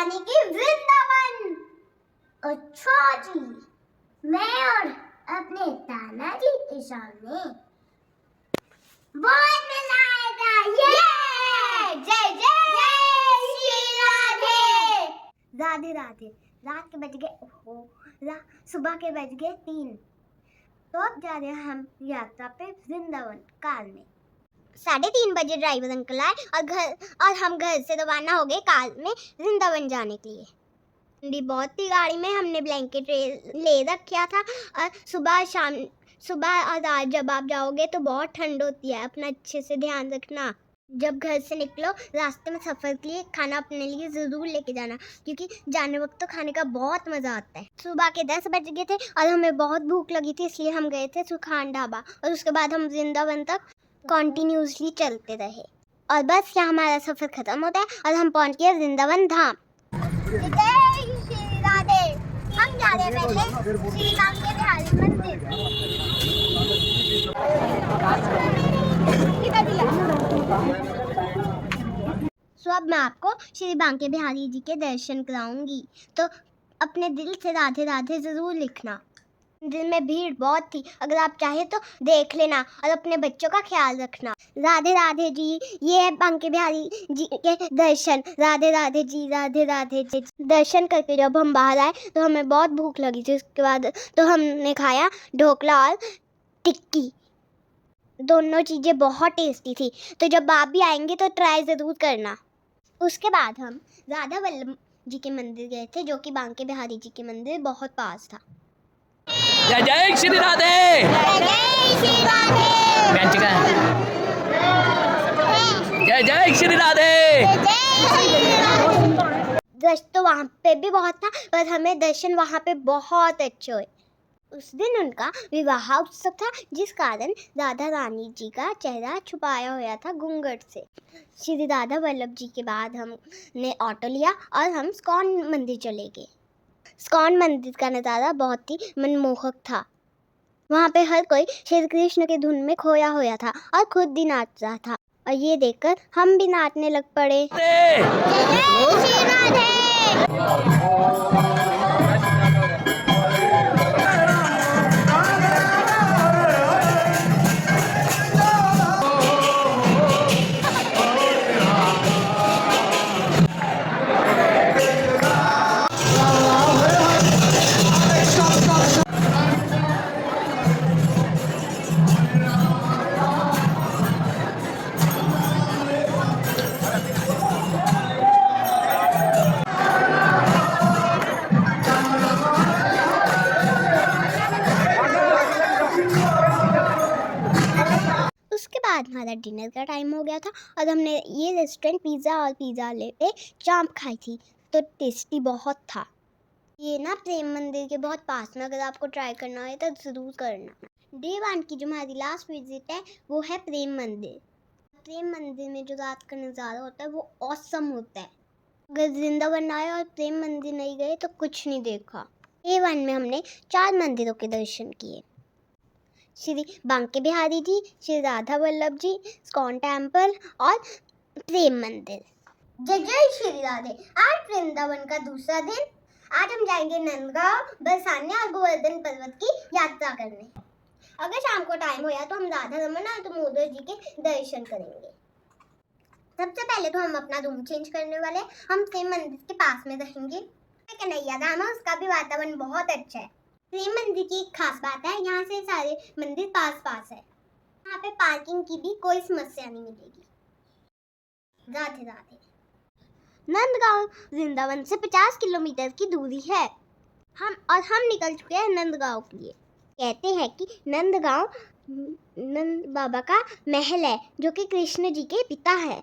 यानी कि वृंदावन। अच्छा जी, मैं और अपने तानाजी के सामने बहुत मजा आएगा। ये जय जय श्री राधे। राधे राधे। रात के बज गए, सुबह के बज गए 3। तो अब जा रहे हैं हम यात्रा पे वृंदावन कार में। 3:30 बजे ड्राइवर अंकल आए और हम घर से रवाना हो गए कार में वृंदावन जाने के लिए। ठंडी बहुत थी गाड़ी में, हमने ब्लैंकेट ले रखा था और सुबह और रात जब आप जाओगे तो बहुत ठंड होती है, अपना अच्छे से ध्यान रखना। जब घर से निकलो रास्ते में सफ़र के लिए खाना अपने लिए ज़रूर लेके जाना, क्योंकि जाने वक्त तो खाने का बहुत मज़ा आता है। सुबह के 10 बज गए थे और हमें बहुत भूख लगी थी, इसलिए हम गए थे सुखान ढाबा और उसके बाद हम वृंदावन तक कॉन्टिन्यूसली चलते रहे। और बस यहाँ हमारा सफ़र ख़त्म होता है और हम पहुँच गए वृंदावन धाम। जय श्री राधे। हम जा रहे हैं पहले श्री बांके बिहारी मंदिर। सो अब मैं आपको श्री बांके बिहारी जी के दर्शन कराऊंगी, तो अपने दिल से राधे राधे ज़रूर लिखना। दिन में भीड़ बहुत थी, अगर आप चाहे तो देख लेना और अपने बच्चों का ख्याल रखना। राधे राधे जी, ये है बांके बिहारी जी के दर्शन। राधे राधे जी, राधे राधे जी। दर्शन करके जब हम बाहर आए तो हमें बहुत भूख लगी थी, उसके बाद तो हमने खाया ढोकला और टिक्की। दोनों चीज़ें बहुत टेस्टी थी, तो जब आप भी आएंगे तो ट्राई ज़रूर करना। उसके बाद हम राधा वल्लभ जी के मंदिर गए थे, जो कि बांके बिहारी जी के मंदिर बहुत पास था। जय जय श्री राधे। जय जय श्री राधे। जय जय श्री राधे। रश तो वहाँ पे भी बहुत था, पर हमें दर्शन वहाँ पे बहुत अच्छे हुए। उस दिन उनका विवाह उत्सव था, जिस कारण राधा रानी जी का चेहरा छुपाया हुआ था घूंघट से। श्री राधा वल्लभ जी के बाद हमने ऑटो लिया और हम स्कॉन मंदिर चले गए। स्कॉन मंदिर का नज़ारा बहुत ही मनमोहक था। वहाँ पे हर कोई श्री कृष्ण के धुन में खोया हुआ था और खुद भी नाच रहा था, और ये देखकर हम भी नाचने लग पड़े। हमारा डिनर का टाइम हो गया था और हमने ये रेस्टोरेंट पिज़्ज़ा लेते चांप खाई थी, तो टेस्टी बहुत था। ये ना प्रेम मंदिर के बहुत पास में, अगर आपको ट्राई करना है तो ज़रूर करना। डे 1 की जो हमारी लास्ट विजिट है वो है प्रेम मंदिर। प्रेम मंदिर में जो रात का नज़ारा होता है वो ऑसम होता है। अगर वृंदावन आए और प्रेम मंदिर नहीं गए तो कुछ नहीं देखा। डे 1 में हमने 4 मंदिरों के दर्शन किए, श्री बांके बिहारी जी, श्री राधा वल्लभ जी, स्कॉन टेम्पल और प्रेम मंदिर। जय जय श्री राधे। आज वृंदावन का दूसरा दिन। आज हम जाएंगे नंदगांव, बरसाने और गोवर्धन पर्वत की यात्रा करने। अगर शाम को टाइम होया तो हम राधा रमन और दामोदर जी के दर्शन करेंगे। सबसे पहले तो हम अपना रूम चेंज करने वाले, हम प्रेम मंदिर के पास में रहेंगे। कन्हैया धाम है, उसका भी वातावरण बहुत अच्छा है। प्रेम मंदिर की एक खास बात है, यहाँ से सारे मंदिर पास है। यहाँ पे पार्किंग की भी कोई समस्या नहीं मिलेगी। राधे राधे। नंदगांव वृंदावन से 50 किलोमीटर की दूरी है। हम निकल चुके हैं नंदगांव के लिए। कहते हैं कि नंदगांव नंद बाबा का महल है, जो कि कृष्ण जी के पिता है।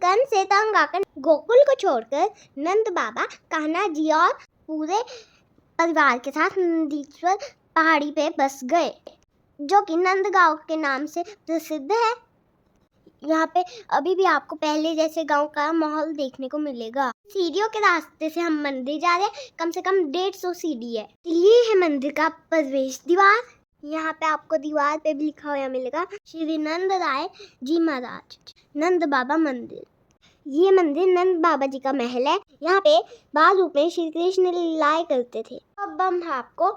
कर्ण से तंग आकर गोकुल को छोड़कर नंद बाबा, कान्हा जी और पूरे परिवार के साथ नंदीश्वर पहाड़ी पे बस गए, जो कि नंदगांव के नाम से प्रसिद्ध है। यहाँ पे अभी भी आपको पहले जैसे गांव का माहौल देखने को मिलेगा। सीढ़ियों के रास्ते से हम मंदिर जा रहे हैं, कम से कम 150 सीढ़ी है। ये है मंदिर का प्रवेश द्वार। यहाँ पे आपको दीवार पे भी लिखा हुआ मिलेगा श्री नंद राय जी महाराज नंद बाबा मंदिर। ये मंदिर नंद बाबा जी का महल है। यहाँ पे बाल रूप में श्री कृष्ण लीलाएं करते थे। अब हम आपको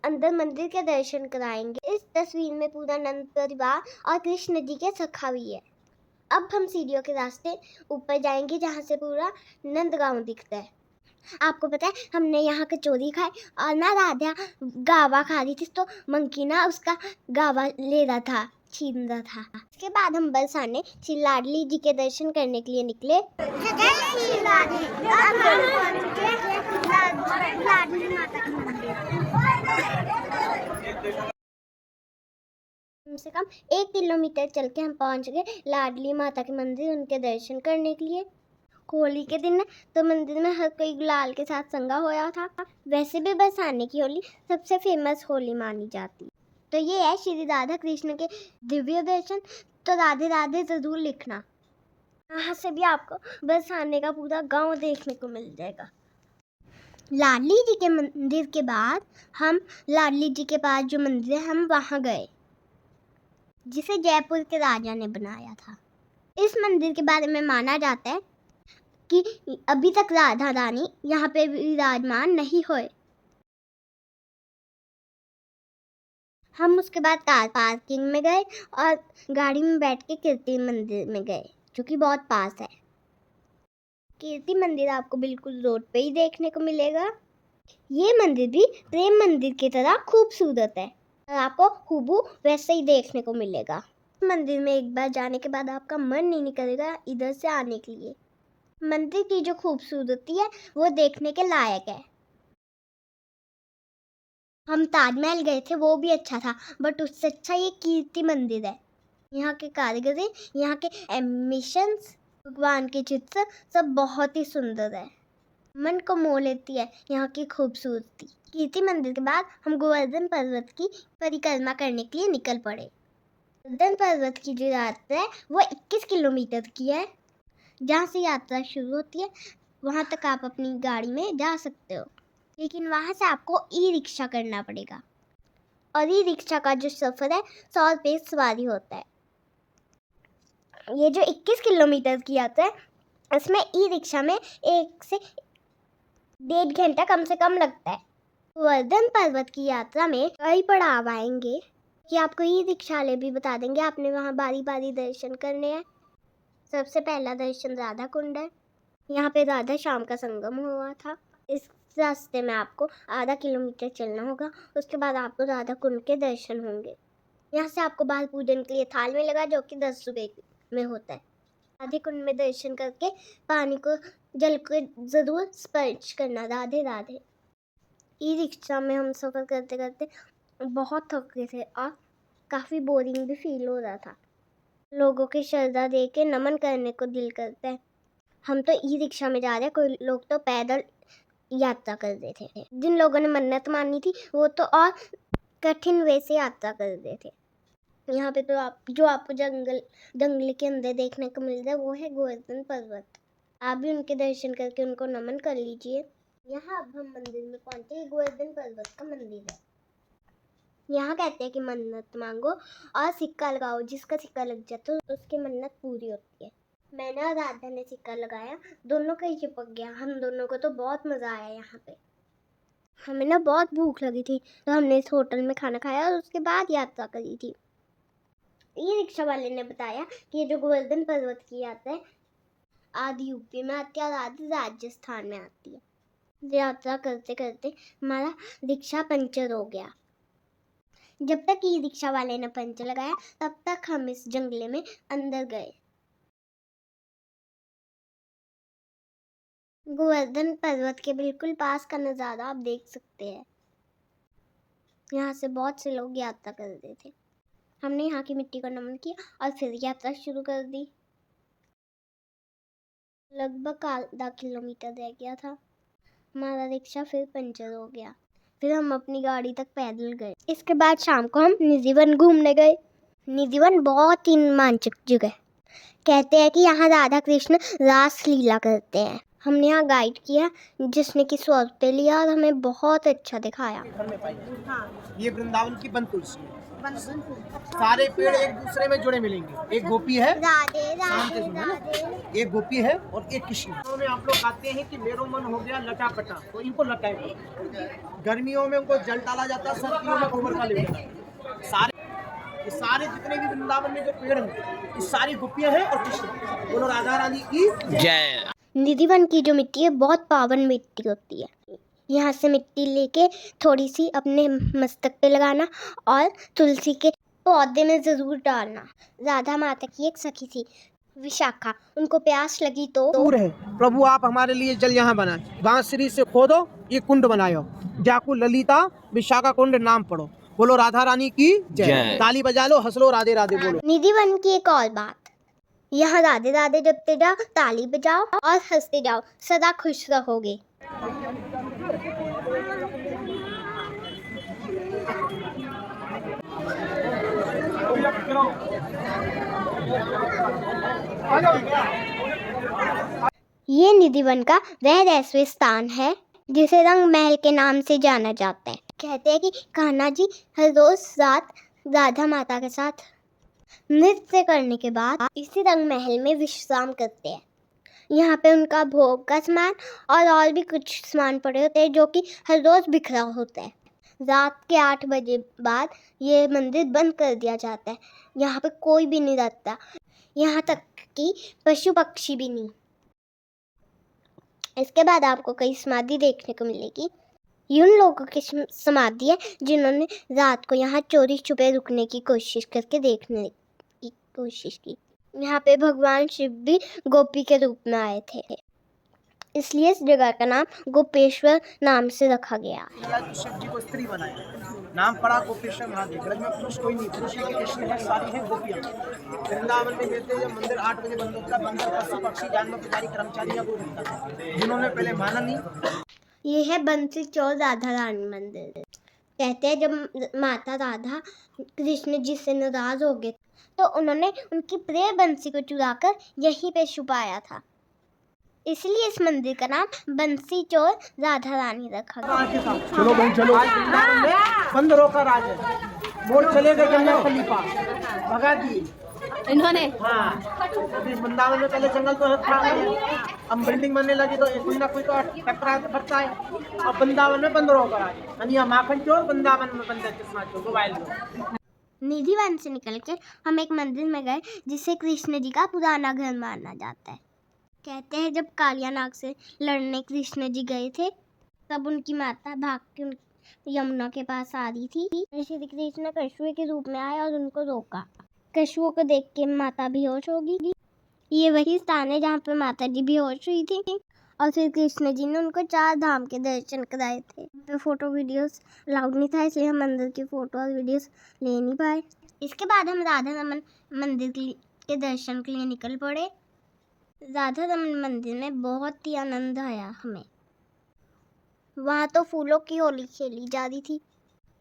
अंदर मंदिर के दर्शन कराएंगे। इस तस्वीर में पूरा नंद परिवार और कृष्ण जी के सखा भी है। अब हम सीढ़ियों के रास्ते ऊपर जाएंगे जहाँ से पूरा नंद गांव दिखता है। आपको पता है हमने यहाँ कचौरी खाई और ना राधा गावा खा रही थी, तो मंकी ना उसका गावा ले रहा था, छीन रहा था। इसके बाद हम बरसाने श्री लाडली जी के दर्शन करने के लिए निकले। कम से कम 1 किलोमीटर चल के हम पहुंच गए लाडली माता के मंदिर, उनके दर्शन करने के लिए। होली के दिन तो मंदिर में हर कोई गुलाल के साथ संगा होया था। वैसे भी बरसाने की होली सबसे फेमस होली मानी जाती। तो ये है श्री राधा कृष्ण के दिव्य दर्शन। तो राधे राधे जरूर लिखना। यहाँ से भी आपको बरसाने का पूरा गांव देखने को मिल जाएगा। लाडली जी के मंदिर के बाद हम लाडली जी के पास जो मंदिर है हम वहाँ गए, जिसे जयपुर के राजा ने बनाया था। इस मंदिर के बारे में माना जाता है कि अभी तक राधा रानी यहाँ पे विराजमान नहीं हुए। हम उसके बाद कार पार्किंग में गए और गाड़ी में बैठ के कीर्ति मंदिर में गए, जो कि बहुत पास है। कीर्ति मंदिर आपको बिल्कुल रोड पे ही देखने को मिलेगा। ये मंदिर भी प्रेम मंदिर की तरह खूबसूरत है और आपको हूबहू वैसे ही देखने को मिलेगा। मंदिर में एक बार जाने के बाद आपका मन नहीं निकलेगा इधर से आने के लिए। मंदिर की जो खूबसूरती है वो देखने के लायक है। हम ताजमहल गए थे, वो भी अच्छा था, बट उससे अच्छा ये कीर्ति मंदिर है। यहाँ के कारीगरी, यहाँ के एनिमेशंस, भगवान के चित्र सब बहुत ही सुंदर है। मन को मोह लेती है यहाँ की खूबसूरती। कीर्ति मंदिर के बाद हम गोवर्धन पर्वत की परिक्रमा करने के लिए निकल पड़े। गोवर्धन पर्वत की जो यात्रा है वो 21 किलोमीटर की है। जहाँ से यात्रा शुरू होती है वहाँ तक आप अपनी गाड़ी में जा सकते हो, लेकिन वहाँ से आपको ई रिक्शा करना पड़ेगा। और ई रिक्शा का जो सफ़र है 100 रुपये सवारी होता है। ये जो 21 किलोमीटर की यात्रा है इसमें ई रिक्शा में 1 से 1.5 घंटा कम से कम लगता है। गोवर्धन पर्वत की यात्रा में कई पड़ाव आएंगे कि आपको ई रिक्शा वाले भी बता देंगे आपने वहाँ बारी बारी दर्शन करने हैं। सबसे पहला दर्शन राधा कुंड है। यहाँ पे राधा श्याम का संगम हुआ था। इस रास्ते में आपको आधा किलोमीटर चलना होगा। उसके बाद आपको राधा कुंड के दर्शन होंगे। यहाँ से आपको बाल पूजन के लिए थाल में लगा, जो कि 10 रुपये में होता है। राधे कुंड में दर्शन करके पानी को, जल को जरूर स्पर्श करना। राधे राधे। ई रिक्शा में हम सफ़र करते करते बहुत थक गए थे और काफ़ी बोरिंग भी फील हो रहा था। लोगों की श्रद्धा देख के नमन करने को दिल करता है। हम तो ई रिक्शा में जा रहे हैं, कोई लोग तो पैदल यात्रा कर रहे थे। जिन लोगों ने मन्नत मानी थी वो तो और कठिन वे से यात्रा कर रहे थे। यहाँ पे तो आपको जंगल के अंदर देखने को मिल रहा है वो है गोवर्धन पर्वत। आप भी उनके दर्शन करके उनको नमन कर लीजिए। यहाँ अब हम मंदिर में पहुँचे। गोवर्धन पर्वत का मंदिर है। यहाँ कहते हैं कि मन्नत मांगो और सिक्का लगाओ, जिसका सिक्का लग जाता है उसकी मन्नत पूरी होती है। मैंने और राधा ने सिक्का लगाया, दोनों का ही चिपक गया। हम दोनों को तो बहुत मज़ा आया यहाँ पे। हमें ना बहुत भूख लगी थी तो हमने इस होटल में खाना खाया और उसके बाद यात्रा करी थी। ये रिक्शा वाले ने बताया कि ये जो गोवर्धन पर्वत की यात्रा है आधी यूपी में आती है और आधी राजस्थान में आती है। यात्रा करते करते हमारा रिक्शा पंचर हो गया। जब तक ई रिक्शा वाले ने पंचर लगाया तब तक हम इस जंगले में अंदर गए। गोवर्धन पर्वत के बिल्कुल पास का नज़ारा आप देख सकते हैं। यहाँ से बहुत से लोग यात्रा कर रहे थे। हमने यहाँ की मिट्टी को नमन किया और फिर यात्रा शुरू कर दी। लगभग आधा किलोमीटर रह गया था। हमारा रिक्शा फिर पंचर हो गया। फिर हम अपनी गाड़ी तक पैदल गए। इसके बाद शाम को हम निधिवन घूमने गए। निधिवन बहुत ही रोमांचक जगह। कहते हैं कि यहाँ राधा कृष्ण रास लीला करते हैं। हमने यहाँ गाइड किया जिसने कि 100 रुपये लिया और हमें बहुत अच्छा दिखाया। ये वृंदावन की वन तुलसी है। सारे पेड़ एक दूसरे में जुड़े मिलेंगे। एक गोपी है, राधे शाम के राधे समय ना, राधे। एक गोपी है और एक कृष्ण है। में आप लोग कहते हैं कि मेरो मन हो गया लटापटा, तो इनको लटाए। गर्मियों में उनको जल डाला जाता है, सर्दियों में गोबर का लेप जाता है। सारे जितने भी वृंदावन में जो पेड़ हैं, ये सारी गोपियां हैं और कृष्ण। बोलो राधा रानी की जय। निधि वन की जो मिट्टी है बहुत पावन मिट्टी होती है। यहाँ से मिट्टी लेके थोड़ी सी अपने मस्तक पे लगाना और तुलसी के पौधे में ज़रूर डालना। राधा माता की एक सखी थी विशाखा, उनको प्यास लगी तो दूर है। प्रभु आप हमारे लिए जल यहाँ बनाए, बांसुरी से खोदो ये कुंड बनायो, जाकू ललिता विशाखा कुंड नाम पढ़ो। बोलो राधा रानी की जय। ताली बजा लो, हंस लो, राधे राधे बोलो। निधि वन की एक और बात, यहाँ राधे राधे जपते जाओ, ताली बजाओ और हंसते जाओ, सदा खुश रहोगे। ये निधि वन का वह रहस्य स्थान है जिसे रंग महल के नाम से जाना जाता है। कहते हैं कि कान्हा जी हर रोज रात राधा माता के साथ नृत्य करने के बाद इसी रंग महल में विश्राम करते हैं। यहाँ पे उनका भोग का सामान और भी कुछ सामान पड़े होते हैं जो कि हर रोज बिखरा होता है। रात के 8 बजे बाद ये मंदिर बंद कर दिया जाता है। यहाँ पे कोई भी नहीं रहता, यहाँ तक कि पशु पक्षी भी नहीं। इसके बाद आपको कई समाधि देखने को मिलेगी। ये उन लोगों की समाधि है जिन्होंने रात को यहाँ चोरी छुपे रुकने की कोशिश करके देखने की कोशिश की। यहाँ पे भगवान शिव भी गोपी के रूप में आए थे, इसलिए इस जगह का नाम गोपेश्वर नाम से रखा गया। शिव जी को स्त्री बनाया, नाम पड़ा गोपेश्वर महादेव। ब्रज में पुरुष कोई नहीं, पुरुष है कृष्ण है, सारी है गोपियां। वृंदावन में कहते हैं जब मंदिर 8 बजे बंद होता है, बंदर पशु पक्षी जानवर पुजारी कर्मचारियों को मिलता है, जिन्होंने पहले माना नहीं। ये है बंसी चौर राधा रानी मंदिर। कहते हैं जब माता राधा कृष्ण जी से नाराज हो गए तो उन्होंने उनकी प्रिय बंसी को चुराकर यहीं पे छुपाया था, इसलिए इस मंदिर का नाम बंसी चौर राधा रानी रखा गया। चलो बहन चलो। बंदरों का राज है, मोर चले गए जंगल खलीफा, भगा दिए इन्होंने। हाँ, वृंदावन में पहले जंगल तो था, अब बिल्डिंग बनने लगी तो कोई ना कोई तो टकरा फटता है। और वृंदावन में बंदरों का राज, अनिया माखन चोर, वृंदावन में बंदर चश्मा चोर, मोबाइल चोर। निधि वन से निकलकर हम एक मंदिर में गए जिसे कृष्ण जी का पुराना घर माना जाता है। कहते हैं जब कालिया नाग से लड़ने कृष्ण जी गए थे तब उनकी माता भाग के यमुना के पास आ रही थी। श्री कृष्ण कछुए के रूप में आए और उनको रोका। कछुओं को देख के माता बेहोश हो गई। ये वही स्थान है जहाँ पे माता जी बेहोश हुई थी और फिर कृष्ण जी ने उनको 4 धाम के दर्शन कराए थे। पे फोटो वीडियोस अलाउड नहीं था, इसलिए हम मंदिर की फोटो और वीडियोस ले नहीं पाए। इसके बाद हम राधा रमन मंदिर के दर्शन के लिए निकल पड़े। राधा रमन मंदिर में बहुत ही आनंद आया हमें। वहाँ तो फूलों की होली खेली जा रही थी,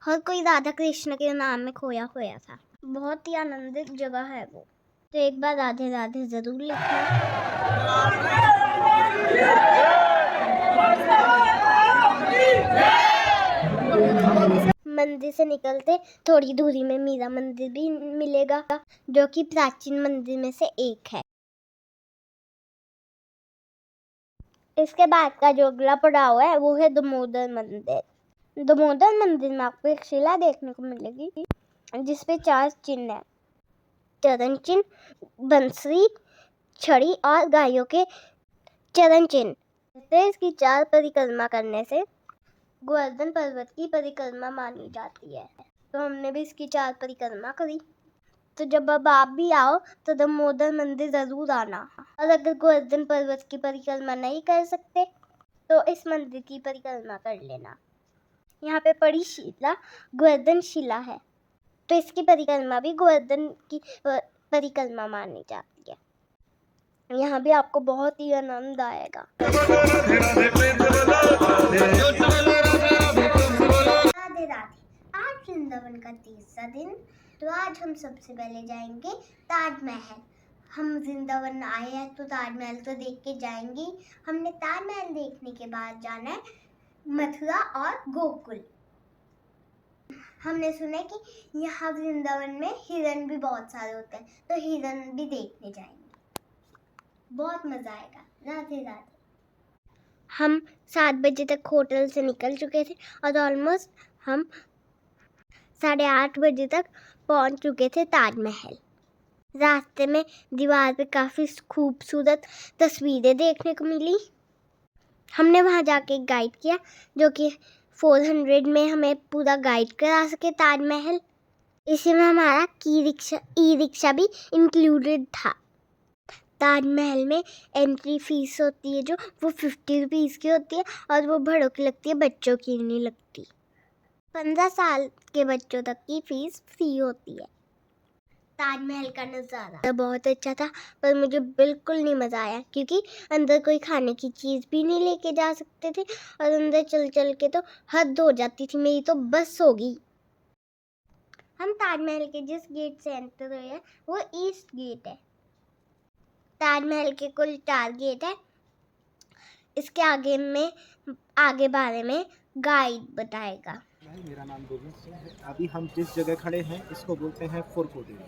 हर कोई राधा कृष्ण के नाम में खोया हुआ था। बहुत ही आनंदित जगह है वो, तो एक बार राधे राधे जरूर लिखना। मंदिर से निकलते थोड़ी दूरी में मीरा मंदिर भी मिलेगा जो कि प्राचीन मंदिर में से एक है। इसके बाद का जो अगला पड़ाव है वो है दामोदर मंदिर। दामोदर मंदिर में आपको एक शिला देखने को मिलेगी जिसपे 4 चिन्ह है, चरण चिन्ह, बंसरी, छड़ी और गायों के चरण चिन्ह। इसकी 4 परिक्रमा करने से गोवर्धन पर्वत की परिक्रमा मानी जाती है, तो हमने भी इसकी 4 परिक्रमा करी। तो जब अब आप भी आओ तो दामोदर मंदिर ज़रूर आना, और अगर गोवर्धन पर्वत की परिक्रमा नहीं कर सकते तो इस मंदिर की परिक्रमा कर लेना। यहाँ पे पड़ी शिला गोवर्धन शिला है, तो इसकी परिक्रमा भी गोवर्धन की परिक्रमा मानी जाती है। यहाँ भी आपको बहुत ही आनंद आएगा। राधे राधे। आज वृंदावन का तीसरा दिन, तो आज हम सबसे पहले जाएंगे ताजमहल। हम वृंदावन आए हैं तो ताजमहल तो देख के जाएंगे। हमने ताजमहल देखने के बाद जाना है मथुरा और गोकुल। हमने सुना है कि यहाँ वृंदावन में हिरन भी बहुत सारे होते हैं, तो हिरन भी देखने जाएंगे। बहुत मजा आएगा। राधे राधे। हम 7 बजे तक होटल से निकल चुके थे और ऑलमोस्ट हम 8:30 बजे तक पहुंच चुके थे ताजमहल। रास्ते में दीवार पे काफ़ी खूबसूरत तस्वीरें देखने को मिली। हमने वहाँ जाके एक गाइड किया जो कि 400 में हमें पूरा गाइड करा सके ताजमहल। इसी में हमारा ई रिक्शा भी इंक्लूडेड था। ताजमहल में एंट्री फीस होती है जो वो 50 रुपीज़ की होती है और वो बड़ों की लगती है, बच्चों की नहीं लगती। 15 साल के बच्चों तक की फीस फ्री होती है। ताजमहल का नज़ारा तो बहुत अच्छा था, पर मुझे बिल्कुल नहीं मज़ा आया क्योंकि अंदर कोई खाने की चीज़ भी नहीं लेके जा सकते थे और अंदर चल चल के तो हद हो जाती थी, मेरी तो बस होगी। हम ताजमहल के जिस गेट से एंटर हुए हैं वो ईस्ट गेट है। ताजमहल के कुल 4 गेट है। इसके आगे बारे में गाइड बताएगा। मेरा नाम गोविंद सिंह है। अभी हम जिस जगह खड़े हैं इसको बोलते हैं fort court area.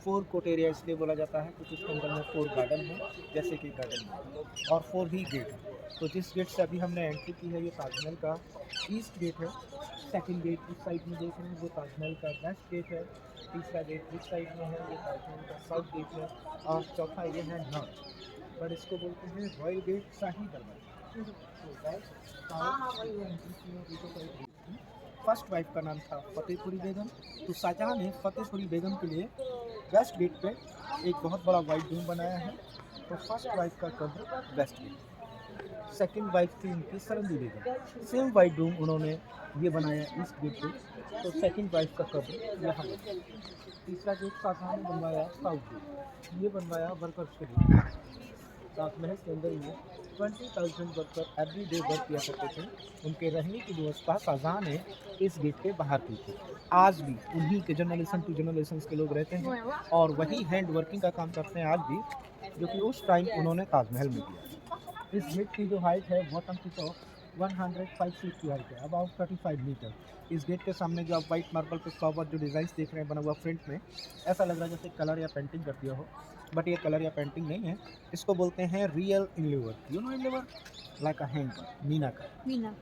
Fort court area इसलिए बोला जाता है क्योंकि इसके अंदर में 4 गार्डन है, जैसे कि गार्डन में, और 4 ही गेट है। तो जिस गेट से अभी हमने एंट्री की है ये ताजमहल का ईस्ट गेट है। सेकंड गेट इस साइड में देख रहे हैं वो ताजमहल का वेस्ट गेट है। तीसरा गेट इस साइड में है, ये ताजमहल का साउथ गेट है, और चौथा ये है नॉर्थ, बट इसको बोलते हैं रॉयल गेट, शाही दरबार। फर्स्ट वाइफ का नाम था फतेहपुरी बेगम। तो शाहजहां ने फतेहपुरी बेगम के लिए वेस्ट गेट पे एक बहुत बड़ा वाइट रूम बनाया है। तो फर्स्ट वाइफ का कब्र वेस्ट गेट। सेकंड वाइफ थी उनकी सरंदी बेगम, सेम वाइट रूम उन्होंने ये बनाया ईस्ट गेट पे। तो सेकंड वाइफ का कब्र यहाँ है। तीसरा गेट शाहजहां ने बनवाया साउथ गेट, ये बनवाया वर्कर्स के लिए। ताजमहल के अंदर में 20,000 वर्कर एवरी डे वर्क किया करते थे। उनके रहने की व्यवस्था शाहजहां ने इस गेट के बाहर की थी। आज भी उन्हीं के जनरेशन टू जनरेशन के लोग रहते हैं और वही हैंड वर्किंग का काम करते हैं आज भी, जो कि उस टाइम उन्होंने ताजमहल में किया। इस गेट की जो हाइट है बॉटम टू टॉप 105 फीट की हाइट है, अबाउट 35 मीटर। इस गेट के सामने जो आप वाइट मार्बल पे फ्लावर जो डिज़ाइन देख रहे हैं बना हुआ फ्रंट में, ऐसा लग रहा है जैसे कलर या पेंटिंग कर दिया हो, बट ये कलर या पेंटिंग नहीं है। इसको बोलते हैं real inlever. You know inlever like a hand, Meena का। मीना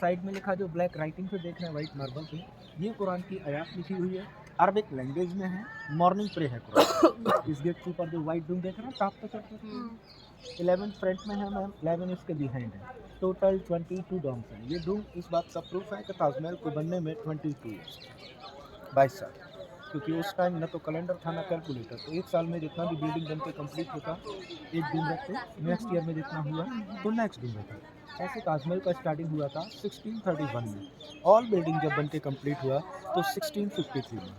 साइड में लिखा जो ब्लैक राइटिंग से देख रहे हैं वाइट मार्बल पे, ये कुरान की आयत लिखी हुई है, अरबिक लैंग्वेज में है। मॉर्निंग प्रे है कुरान। इस गेट के ऊपर जो वाइट डूम देख रहे हैं टॉप पे चढ़ते 11 फ्रंट में है मैम, 11 इसके बिहाइंड है। टोटल 22 डोम्स हैं। ये डूम इस बात का प्रूफ है कि ताजमहल को बनने में 22 ईयर्स 22 साल, क्योंकि उस टाइम न तो कैलेंडर था ना कैलकुलेटर। तो एक साल में जितना भी बिल्डिंग बन के कम्प्लीट होता एक दिन रखते, नेक्स्ट ईयर में जितना हुआ तो नेक्स्ट दिन रहता। ऐसे ताजमहल का स्टार्टिंग हुआ था 1631 में। ऑल बिल्डिंग जब बन के कम्प्लीट हुआ तो 1653 में।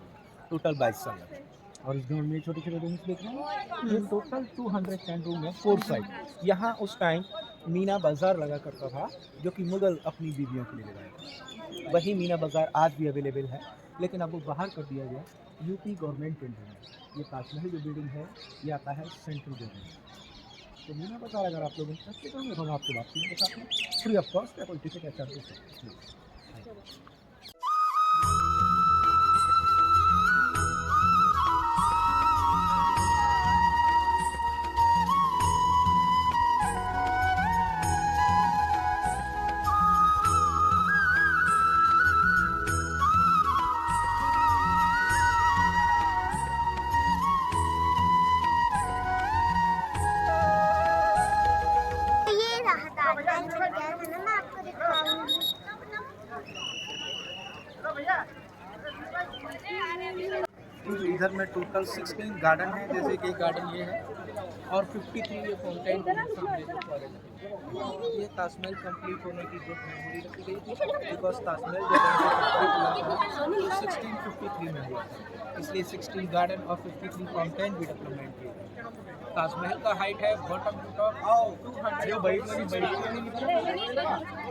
टोटल 22 साल लगे। और इस ग्राउंड में छोटे छोटे रूम्स देख रहे हैं, ये टोटल 210 रूम है 4 साइड। यहाँ उस टाइम मीना बाज़ार लगा करता था, जो कि मुग़ल अपनी बीवियों के लिए लगाया था। वही मीना बाज़ार आज भी अवेलेबल है, लेकिन अब वो बाहर कर दिया गया यूपी गवर्नमेंट के अंदर। ये ताजमहल जो बिल्डिंग है ये आता है सेंट्रल गवर्नमेंट। तो मीना बाज़ार अगर आप लोग इंटरेस्टेड होंगे तो हम आपको बात करना चाहते हैं, फ्री ऑफ कॉस्ट या कोई टिकट या चार्जेस है। इधर में टोटल 16 गार्डन है, जैसे कि गार्डन ये है और 53 ये फाउंटेन ये ताजमहल कंप्लीट होने की जो मेमोरी रखी गई थी, बिकॉज ताजमहल जो कंप्लीट हुआ था वो 1653 में हुआ था, इसलिए 16 गार्डन और 53 फाउंटेन भी डेवलपमेंट किए गए। ताजमहल का हाइट है बॉटम टू टॉप 200। जो भाई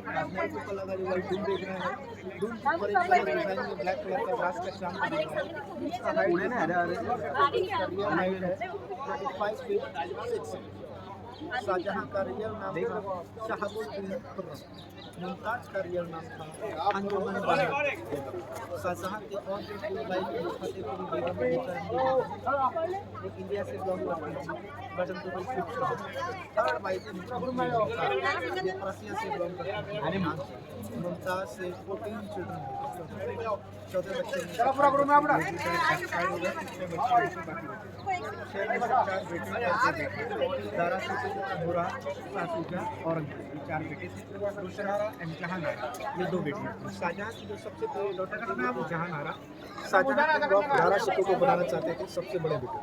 ताजमहल को कलर का जो वाइट डूम देख रहे हैं, डूम के ऊपर एक कलर डिजाइन में ब्लैक कलर का ग्रास का चांद बना है। इसका हाइट है 35 फीट 6। शाहजहां का रियल नाम था शहाबुद्दीन खुर्रम, मुमताज का रियल नाम था अंजुमन बानो। शाहजहां के और जो फुल वाइफ फतेहपुरी बेगम एक इंडिया से बिलोंग करती थी, बटन तो कोई फिक्स है। थर्ड वाइफ ये रसिया से बिलोंग करती है। मुमताज से 14 चिल्ड्रन, चौथे बच्चे में 4 बेटे, दारा बुरा सासूजा औरंगजेब, ये 4 बेटे थे। दूसरा एंड जहानारा, ये 2 बेटियां। शाहजहां की जो सबसे पहली डॉटर थी वो जहानारा। शाहजहां दारा शिकोह को बनाना चाहते थे सबसे बड़े बेटे,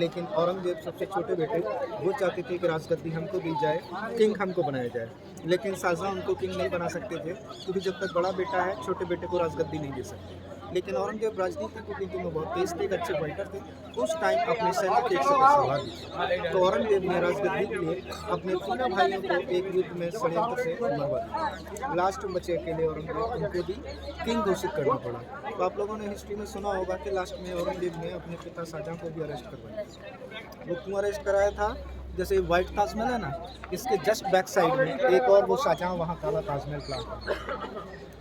लेकिन औरंगजेब सबसे छोटे बेटे वो चाहते थे कि राजगद्दी हमको दी जाए, किंग हमको बनाया जाए। लेकिन शाहजहां उनको किंग नहीं बना सकते थे, क्योंकि जब तक बड़ा बेटा है छोटे बेटे को राजगद्दी नहीं दे सकते। लेकिन औरंगजेब राजनीति कुटनीति में बहुत तेज थे, अच्छे फाइटर थे। उस टाइम अपने सेना के एक सदस्य हार गए, तो औरंगजेब ने राजगद्दी के लिए अपने तीनों भाइयों को एक युद्ध में षड्यंत्र से मरवा दिया। लास्ट में बचे अकेले औरंगजेब, उनको भी किंग घोषित करना पड़ा। तो आप लोगों ने हिस्ट्री में सुना होगा कि लास्ट में औरंगजेब ने अपने पिता शाहजहां को भी अरेस्ट करवाया। वो क्यों अरेस्ट कराया था? जैसे व्हाइट ताजमहल है ना, इसके जस्ट बैक साइड में एक और वो शाहजहां वहाँ काला ताजमहल प्लान था,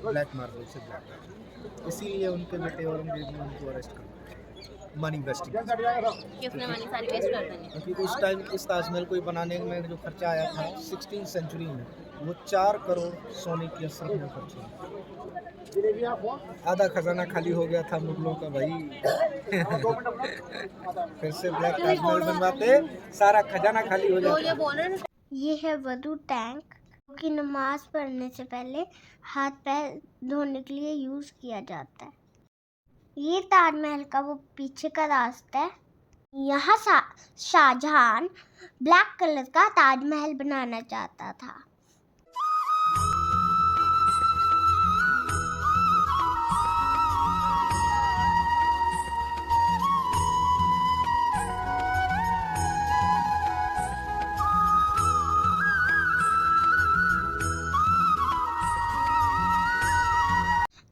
ब्लैक मार्बल से ब्लैक, इसीलिए उनके बेटे औरंगजेब ने उनको अरेस्ट कर मनी वेस्टिंग, क्योंकि उस टाइम इस ताजमहल को बनाने में जो खर्चा आया था 16वीं सेंचुरी में, वो 4 करोड़ सोने की असर में खर्च हुआ। आधा खजाना खाली हो गया था मुगलों का भाई। फिर से ब्लैक ताजमहल बनवाते, सारा खजाना खाली हो जाता। ये है वुडू टैंक, कि नमाज पढ़ने से पहले हाथ पैर धोने के लिए यूज़ किया जाता है। ये ताजमहल का वो पीछे का रास्ता है। यहाँ शाहजहां ब्लैक कलर का ताजमहल बनाना चाहता था।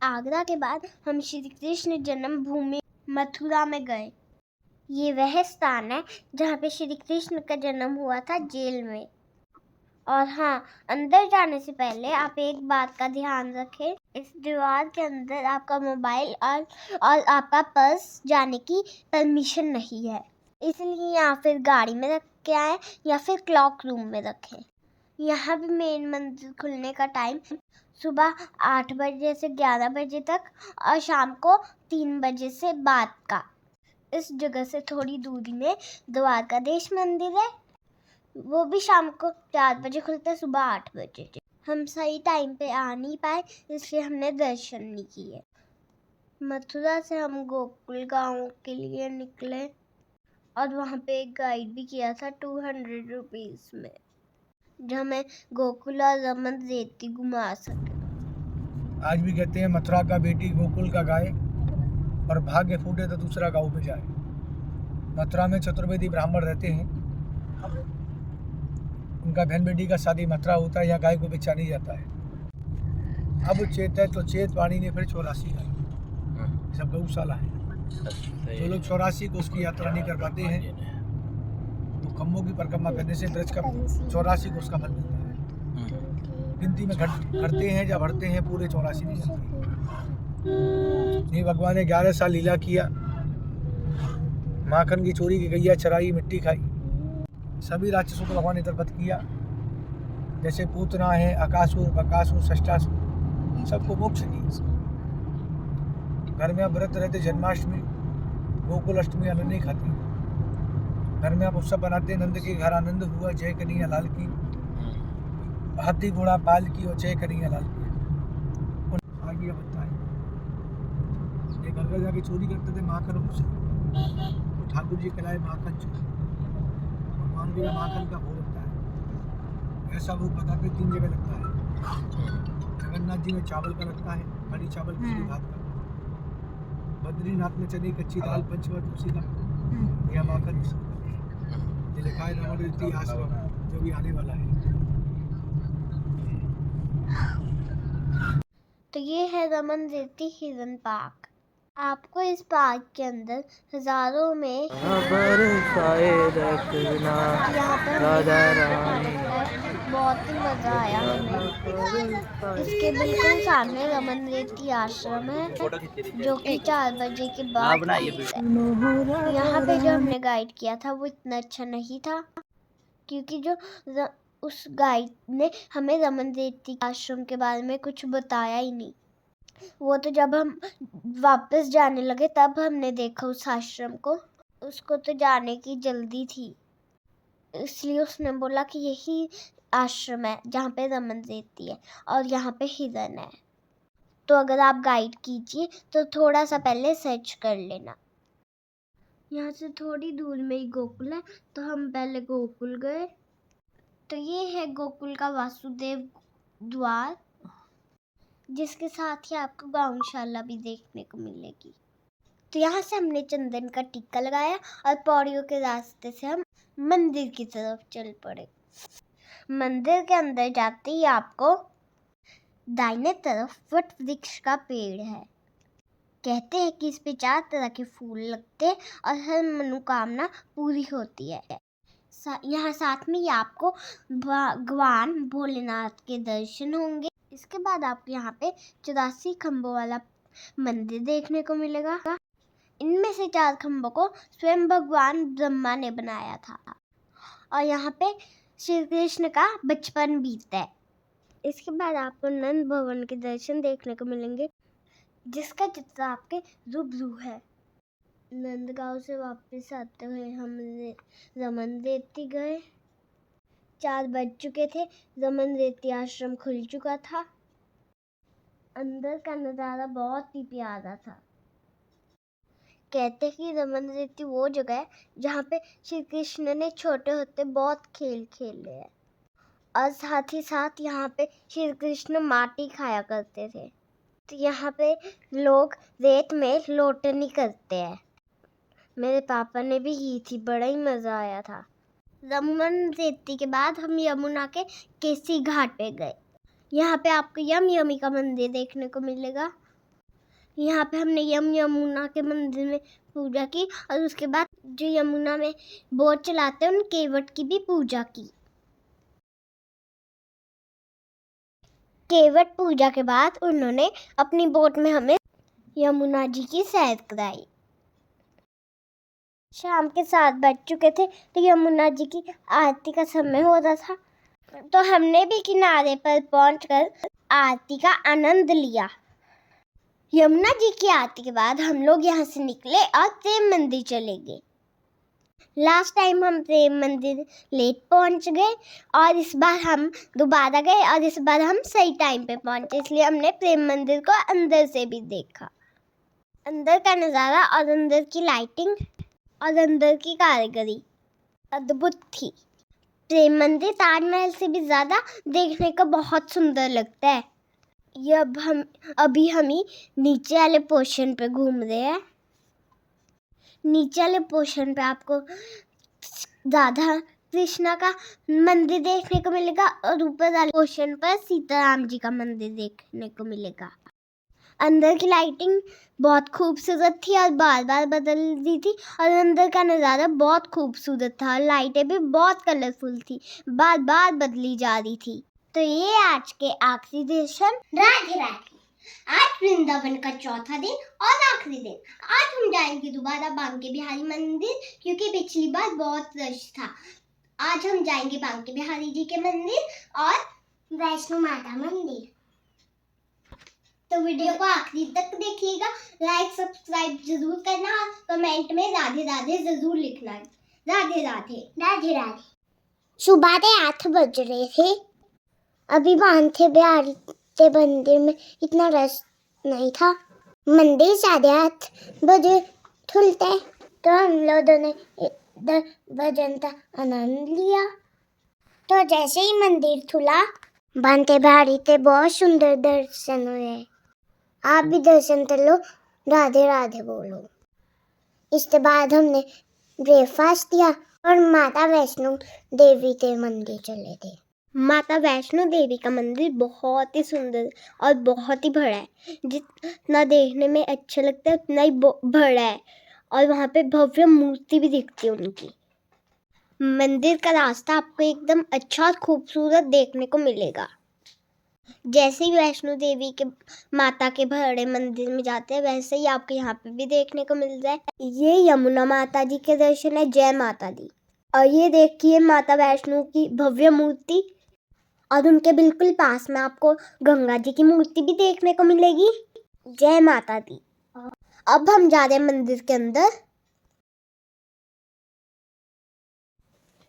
आगरा के बाद हम श्री कृष्ण जन्मभूमि मथुरा में गए। ये वह स्थान है जहाँ पे श्री कृष्ण का जन्म हुआ था, जेल में। और हाँ, अंदर जाने से पहले आप एक बात का ध्यान रखें, इस दीवार के अंदर आपका मोबाइल और आपका पर्स जाने की परमिशन नहीं है, इसलिए या फिर गाड़ी में रख के आए या फिर क्लॉक रूम में रखें। यहाँ भी मेन मंदिर खुलने का टाइम सुबह 8 बजे से 11 बजे तक और शाम को 3 बजे से बाद का। इस जगह से थोड़ी दूरी में द्वारकाधीश मंदिर है, वो भी शाम को 4 बजे खुलता है, सुबह 8 बजे। हम सही टाइम पे आ नहीं पाए, इसलिए हमने दर्शन नहीं किए। मथुरा से हम गोकुल गांव के लिए निकले और वहाँ पे एक गाइड भी किया था 200 रुपीज़ में, जो हमें गोकुल और रमन रेती घुमा सके। आज भी कहते हैं मथुरा का बेटी गोकुल का गाय, और भाग्य फूटे तो दूसरा गाँव पे जाए। मथुरा में चतुर्वेदी ब्राह्मण रहते हैं, उनका बहन बेटी का शादी मथुरा होता है, यहाँ गाय को बेचा नहीं जाता है। अब चेत है तो चेत वाणी ने फिर 84 गाय, सब गौशाला है। जो लोग 84 को उसकी यात्रा नहीं कर पाते हैं, तो खम्भों की परिक्रमा करने से ब्रज का 84 को उसका फल मिलता है। गिनती में करते हैं जब भरते हैं, पूरे 84 नहीं करते। ये भगवान ने 11 साल लीला किया, माखन की चोरी की गैया चराई, मिट्टी खाई। सभी राक्षसों को भगवान ने तरबत किया, जैसे पूतना है, अकासुर, बकासुर, षष्टासुर, सबको मोक्ष दी। घर में आप व्रत रहते, जन्माष्टमी, गोकुल अष्टमी अन्न नहीं खाती। घर में आप उत्सव बनाते, नंद के घर आनंद हुआ, जय कन्हैया लाल की। हाथी घोड़ा पाल की और जय कन्हैया लाल की। आगे बताए, एक घर जाके चोरी करते थे माखन से, तो ठाकुर जी खिलाए माखन चोरी। भगवान जी का माखन का भोग लगता है, ऐसा भोग बताते 3 जगह लगता है। जगन्नाथ जी में चावल का लगता है, हरी चावल खिचड़ी भात का। बद्रीनाथ में चने कच्ची दाल, पंचवत उसी का, यह माखन। ये लिखा है रमणदीति आश्रम, जो भी आने वाला है। तो ये है रमणदीति हिरन पार्क। आपको इस पार्क के अंदर हजारों में यहाँ पर बहुत ही मजा आया हमें। इसके बिल्कुल सामने रमणदीति आश्रम है, जो कि 4 बजे के बाद है। यहाँ पे जो हमने गाइड किया था वो इतना अच्छा नहीं था, क्योंकि उस गाइड ने हमें रमणदीति आश्रम के बारे में कुछ बताया ही नहीं। वो तो जब हम वापस जाने लगे तब हमने देखा उस आश्रम को। उसको तो जाने की जल्दी थी, इसलिए उसने बोला कि यही आश्रम है जहाँ पे रमणदीति है और यहाँ पे हिरन है। तो अगर आप गाइड कीजिए तो थोड़ा सा पहले सर्च कर लेना। यहाँ से थोड़ी दूर में ही गोकुल है, तो हम पहले गोकुल गए। तो ये है गोकुल का वासुदेव द्वार, जिसके साथ ही आपको गौशाला भी देखने को मिलेगी। तो यहाँ से हमने चंदन का टीका लगाया और पौड़ियों के रास्ते से हम मंदिर की तरफ चल पड़े। मंदिर के अंदर जाते ही आपको दाहिने तरफ वट वृक्ष का पेड़ है। कहते हैं कि इस पे 4 तरह के फूल लगते हैं और हर मनोकामना पूरी होती है। यहाँ साथ में ही आपको भगवान भोलेनाथ के दर्शन होंगे। इसके बाद आपको यहाँ पे 84 खम्भों वाला मंदिर देखने को मिलेगा। इनमें से 4 खम्भों को स्वयं भगवान ब्रह्मा ने बनाया था और यहाँ पे श्री कृष्ण का बचपन बीतता है। इसके बाद आपको नंद भवन के दर्शन देखने को मिलेंगे, जिसका चित्र आपके रूबरू है। नंदगांव से वापस आते हुए हम रमणदीति गए। 4 बज चुके थे, रमणदीति आश्रम खुल चुका था। अंदर का नज़ारा बहुत ही प्यारा था। कहते हैं कि रमणदीति वो जगह है जहाँ पे श्री कृष्ण ने छोटे होते बहुत खेल खेले हैं और साथ ही साथ यहाँ पे श्री कृष्ण माटी खाया करते थे। तो यहाँ पे लोग रेत में लोटनी करते हैं। मेरे पापा ने भी की थी, बड़ा ही मज़ा आया था। रमणदीति के बाद हम यमुना के केसी घाट पे गए। यहाँ पे आपको यमी का मंदिर देखने को मिलेगा। यहाँ पे हमने यमुना के मंदिर में पूजा की और उसके बाद जो यमुना में बोट चलाते हैं उन केवट की भी पूजा की। केवट पूजा के बाद उन्होंने अपनी बोट में हमें यमुना जी की सैर कराई। शाम के 7 बज चुके थे, तो यमुना जी की आरती का समय हो रहा था, तो हमने भी किनारे पर पहुंचकर आरती का आनंद लिया। यमुना जी की आरती के बाद हम लोग यहाँ से निकले और प्रेम मंदिर चले गए। लास्ट टाइम हम प्रेम मंदिर लेट पहुंच गए और इस बार हम दोबारा गए और इस बार हम सही टाइम पे पहुंचे, इसलिए हमने प्रेम मंदिर को अंदर से भी देखा। अंदर का नज़ारा और अंदर की लाइटिंग और अंदर की कारीगरी अद्भुत थी। प्रेम मंदिर ताजमहल से भी ज़्यादा देखने को बहुत सुंदर लगता है। ये अभी हम ही नीचे वाले पोर्शन पे घूम रहे हैं। नीचे वाले पोर्शन पे आपको राधा कृष्णा का मंदिर देखने को मिलेगा और ऊपर वाले पोर्शन पर सीताराम जी का मंदिर देखने को मिलेगा। अंदर की लाइटिंग बहुत खूबसूरत थी और बार बार बदल दी थी और अंदर का नज़ारा बहुत खूबसूरत था और लाइटें भी बहुत कलरफुल थी, बार बार बदली जा रही थी। तो ये आज के आखिरी दर्शन। राधे राधे। आज वृंदावन का चौथा दिन और आखिरी दिन। आज हम जाएंगे दोबारा बांके बिहारी मंदिर, क्योंकि पिछली बार बहुत रश था। आज हम जाएंगे बांके बिहारी जी के मंदिर और वैष्णो माता मंदिर। तो वीडियो को आखिरी तक देखिएगा, लाइक सब्सक्राइब जरूर करना और कमेंट में राधे राधे जरूर लिखना। राधे राधे। राधे राधे। सुबह के 8 बज रहे थे। अभी बांके बिहारी के मंदिर में इतना रश नहीं था। मंदिर 8:30 बजे खुलते, तो हम लोगों ने भजन का आनंद लिया। तो जैसे ही मंदिर खुला, बांके बिहारी के बहुत सुंदर दर्शन हुए। आप भी दर्शन कर लो, राधे राधे बोलो। इसके बाद हमने ब्रेकफास्ट किया और माता वैष्णो देवी के मंदिर चले थे। माता वैष्णो देवी का मंदिर बहुत ही सुंदर और बहुत ही बड़ा है। जितना देखने में अच्छा लगता है उतना ही बड़ा है, और वहाँ पे भव्य मूर्ति भी दिखती है उनकी। मंदिर का रास्ता आपको एकदम अच्छा और खूबसूरत देखने को मिलेगा। जैसे ही वैष्णो देवी के माता के बड़े मंदिर में जाते हैं, वैसे ही आपको यहाँ पे भी देखने को मिल जाए। ये यमुना माता जी के दर्शन है। जय माता दी। और ये देखिए माता वैष्णो की भव्य मूर्ति, और उनके बिल्कुल पास में आपको गंगा जी की मूर्ति भी देखने को मिलेगी। जय माता दी। अब हम जा रहे हैं मंदिर के अंदर।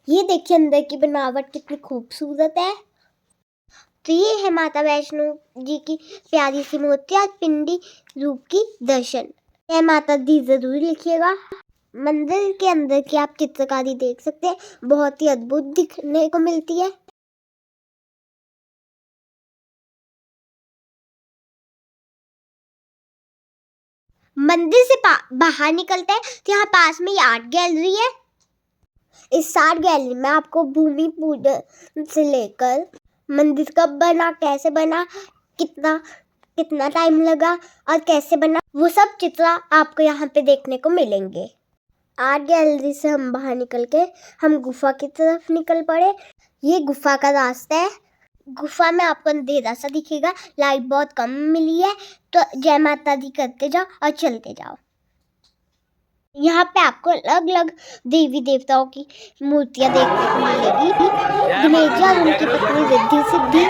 ये देखिए अंदर की बनावट कितनी खूबसूरत है। तो ये है माता वैष्णो जी की प्यारी सी मूर्ति और पिंडी रूप की दर्शन। जय माता दी जरूर लिखिएगा। मंदिर के अंदर की आप चित्रकारी देख सकते हैं, बहुत ही अद्भुत दिखने को मिलती है। मंदिर से बाहर निकलते हैं तो यहाँ पास में आर्ट गैलरी है। इस आर्ट गैलरी में आपको भूमि पूजन से लेकर मंदिर कब बना, कैसे बना, कितना टाइम लगा और कैसे बना, वो सब चित्र आपको यहाँ पे देखने को मिलेंगे। आर्ट गैलरी से हम बाहर निकल के हम गुफा की तरफ निकल पड़े। ये गुफा का रास्ता है। गुफा में आपको अंधेरा सा दिखेगा, लाइट बहुत कम मिली है, तो जय माता दी करते जाओ और चलते जाओ। यहाँ पे आपको अलग अलग देवी देवताओं की मूर्तियां देखने को मिलेगी। गणेश जी और उनकी पत्नी रिद्धि सिद्धि।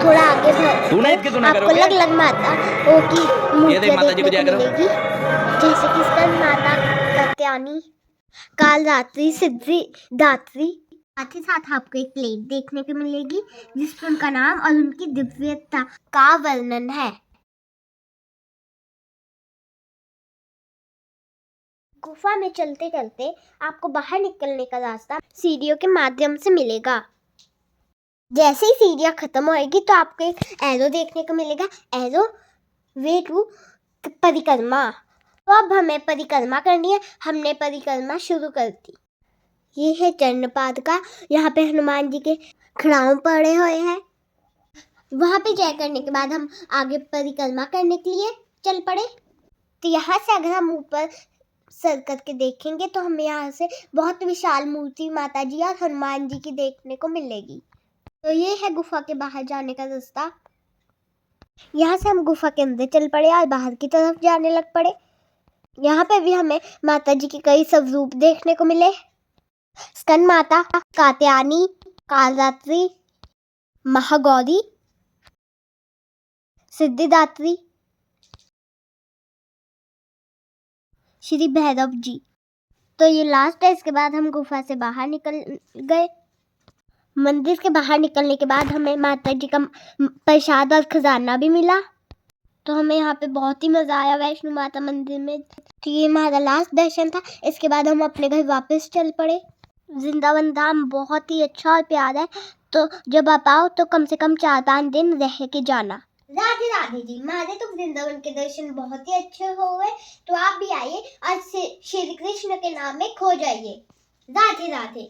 थोड़ा आगे बढ़कर आपको अलग अलग माताओं की मूर्तियां देखने को मिलेगी, जैसे कि स्कंद माता, कात्यायनी, कालरात्रि, सिद्धिदात्री। साथ ही साथ आपको एक प्लेट देखने को मिलेगी जिसमें उनका नाम और उनकी दिव्यता का वर्णन है। गुफा में चलते चलते आपको बाहर निकलने का रास्ता सीढ़ियों के माध्यम से मिलेगा। जैसे ही सीढ़ियाँ खत्म होएगी तो आपको एक एरो देखने को मिलेगा, एरो वे टू परिक्रमा। तो अब हमें परिक्रमा करनी है। हमने परिक्रमा शुरू कर दी। ये है चरणपाद का। यहाँ पे हनुमान जी के खड़ाऊ पड़े हुए हैं। वहाँ पे जय करने के बाद हम आगे परिक्रमा करने के लिए चल पड़े। तो यहाँ से अगर हम ऊपर सर करके देखेंगे तो हमें यहाँ से बहुत विशाल मूर्ति माता जी और हनुमान जी की देखने को मिलेगी। तो ये है गुफा के बाहर जाने का रास्ता। यहाँ से हम गुफा के अंदर चल पड़े और बाहर की तरफ जाने लग पड़े। यहाँ पे भी हमें माता जी के कई स्वरूप देखने को मिले। स्कंद माता, कात्यायनी, कालरात्रि, महागौरी, सिद्धिदात्री, श्री भैरव जी। तो ये लास्ट है। इसके बाद हम गुफा से बाहर निकल गए। मंदिर के बाहर निकलने के बाद हमें माता जी का प्रसाद और खजाना भी मिला। तो हमें यहाँ पे बहुत ही मज़ा आया वैष्णो माता मंदिर में। तो ये हमारा लास्ट दर्शन था। इसके बाद हम अपने घर वापस चल पड़े। वृंदावन धाम बहुत ही अच्छा और प्यारा है। तो जब आप आओ तो कम से कम 4-5 दिन रह के जाना। राधे राधे जी। हमारे तो वृंदावन के दर्शन बहुत ही अच्छे हो गए। तो आप भी आइए और श्री कृष्ण के नाम में खो जाइए। राधे राधे।